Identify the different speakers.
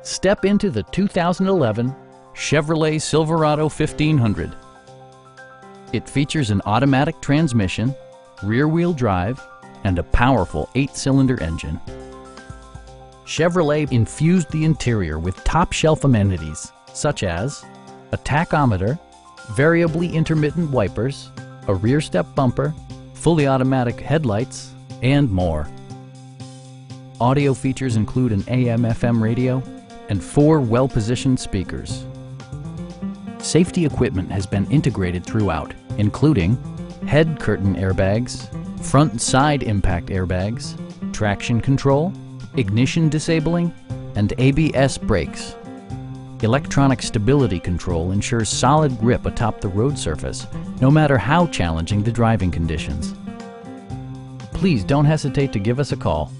Speaker 1: Step into the 2011 Chevrolet Silverado 1500. It features an automatic transmission, rear-wheel drive, and a powerful 8-cylinder engine. Chevrolet infused the interior with top-shelf amenities such as a tachometer, variably intermittent wipers, a rear step bumper, fully automatic headlights, and more. Audio features include an AM/FM radio and 4 well-positioned speakers. Safety equipment has been integrated throughout, including head curtain airbags, front and side impact airbags, traction control, ignition disabling, and ABS brakes. Electronic stability control ensures solid grip atop the road surface, no matter how challenging the driving conditions. Please don't hesitate to give us a call.